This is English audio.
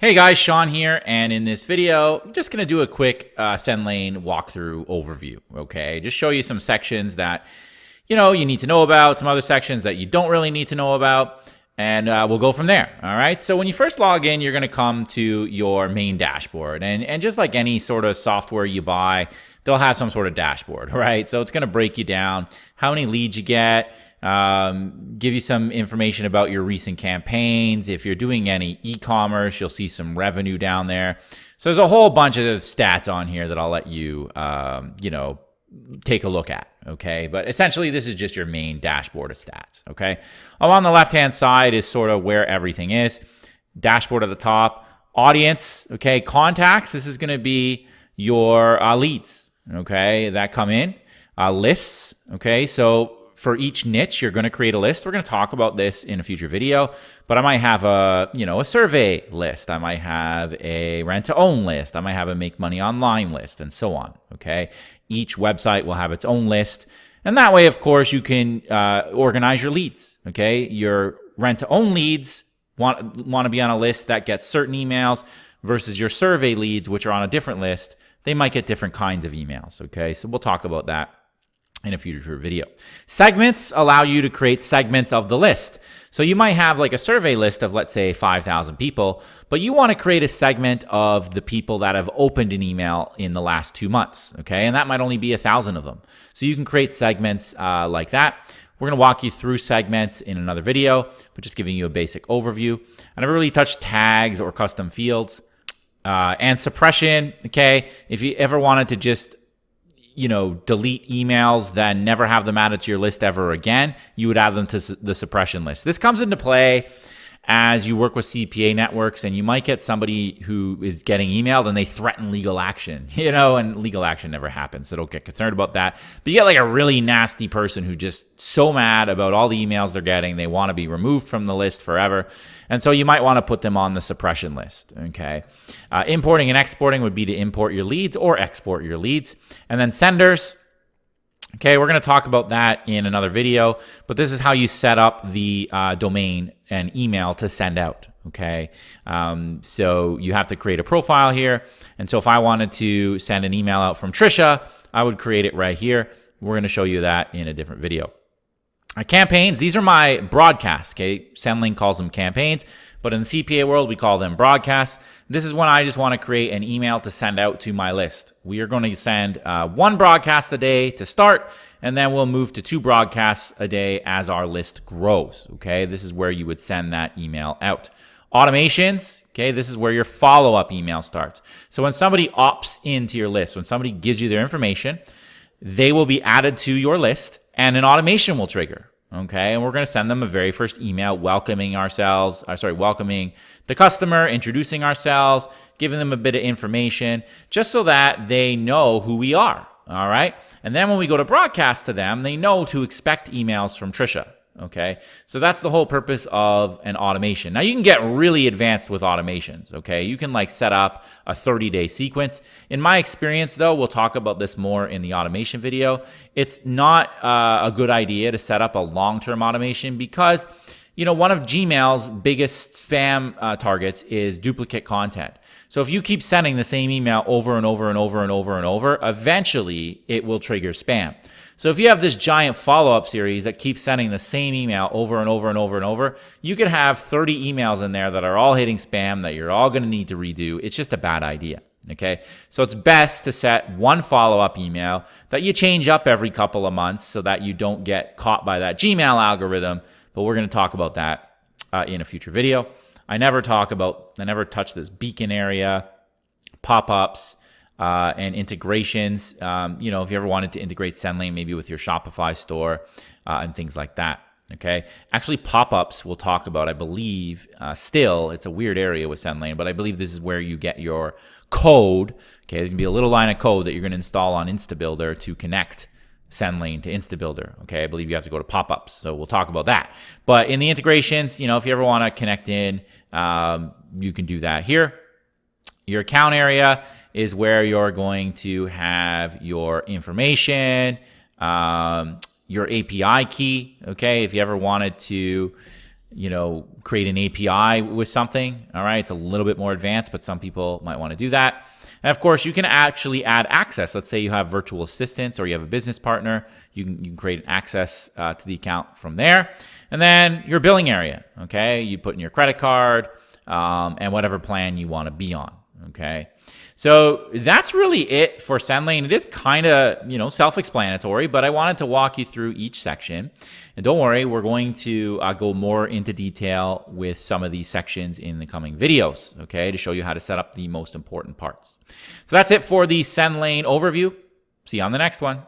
Hey guys, Sean here, and in this video, I'm just going to do a quick Sendlane walkthrough overview, okay? Just show you some sections that, you need to know about, some other sections that you don't really need to know about, and we'll go from there, all right? So when you first log in, you're going to come to your main dashboard, and just like any sort of software you buy, they'll have some sort of dashboard, right? So it's going to break you down how many leads you get, give you some information about your recent campaigns. If you're doing any e-commerce, you'll see some revenue down there. So there's a whole bunch of stats on here that I'll let you, take a look at, okay? But essentially, this is just your main dashboard of stats, okay? Along the left-hand side is sort of where everything is. Dashboard at the top. Audience, okay? Contacts, this is going to be your leads, okay, that come in. Lists, okay? So for each niche, you're going to create a list. We're going to talk about this in a future video, but I might have a survey list. I might have a rent-to-own list. I might have a make money online list, and so on, okay? Each website will have its own list, and that way, of course, you can organize your leads, okay? Your rent-to-own leads want to be on a list that gets certain emails versus your survey leads, which are on a different list. They might get different kinds of emails, okay? So we'll talk about that in a future video. Segments allow you to create segments of the list. So you might have like a survey list of, let's say, 5,000 people, but you want to create a segment of the people that have opened an email in the last 2 months, okay? And that might only be 1,000 of them. So you can create segments like that. We're going to walk you through segments in another video, but just giving you a basic overview. I never really touched tags or custom fields. And suppression, okay? If you ever wanted to just delete emails, then never have them added to your list ever again, you would add them to the suppression list. This comes into play as you work with CPA networks, and you might get somebody who is getting emailed and they threaten legal action, and legal action never happens, so don't get concerned about that. But you get like a really nasty person who just so mad about all the emails they're getting, they want to be removed from the list forever. And so you might want to put them on the suppression list, okay? Importing and exporting would be to import your leads or export your leads. And then senders, okay, we're going to talk about that in another video, but this is how you set up the domain and email to send out, okay? So you have to create a profile here. And so if I wanted to send an email out from Trisha, I would create it right here. We're going to show you that in a different video. Campaigns, these are my broadcasts, okay? Sendlane calls them campaigns, but in the CPA world, we call them broadcasts. This is when I just want to create an email to send out to my list. We are going to send one broadcast a day to start, and then we'll move to 2 broadcasts a day as our list grows, okay? This is where you would send that email out. Automations, okay, this is where your follow-up email starts. So when somebody opts into your list, when somebody gives you their information, they will be added to your list, and an automation will trigger, okay? And we're going to send them a very first email welcoming the customer, introducing ourselves, giving them a bit of information, just so that they know who we are, all right? And then when we go to broadcast to them, they know to expect emails from Trisha, okay? So that's the whole purpose of an automation. Now, you can get really advanced with automations, okay? You can like set up a 30-day sequence. In my experience, though, we'll talk about this more in the automation video. It's not a good idea to set up a long-term automation because, one of Gmail's biggest spam targets is duplicate content. So if you keep sending the same email over and over and over and over and over, eventually it will trigger spam. So if you have this giant follow-up series that keeps sending the same email over and over and over and over, you could have 30 emails in there that are all hitting spam that you're all going to need to redo. It's just a bad idea, okay? So it's best to set one follow-up email that you change up every couple of months so that you don't get caught by that Gmail algorithm, but we're going to talk about that in a future video. I never touch this beacon area, pop-ups, and integrations. If you ever wanted to integrate Sendlane maybe with your Shopify store and things like that, okay? Actually, pop-ups we'll talk about, I believe, still. It's a weird area with Sendlane, but I believe this is where you get your code, okay? There's going to be a little line of code that you're going to install on InstaBuilder to connect Sendlane to InstaBuilder, okay? I believe you have to go to pop-ups, so we'll talk about that. But in the integrations, if you ever want to connect in, you can do that here. Your account area is where you're going to have your information, your API key, okay? If you ever wanted to create an API with something. All right, it's a little bit more advanced, but some people might want to do that. And of course, you can actually add access. Let's say you have virtual assistants or you have a business partner. You can create an access to the account from there. And then your billing area, okay? You put in your credit card and whatever plan you want to be on, okay? So that's really it for Sendlane. It is kind of, self-explanatory, but I wanted to walk you through each section. And don't worry, we're going to go more into detail with some of these sections in the coming videos, okay, to show you how to set up the most important parts. So that's it for the Sendlane overview. See you on the next one.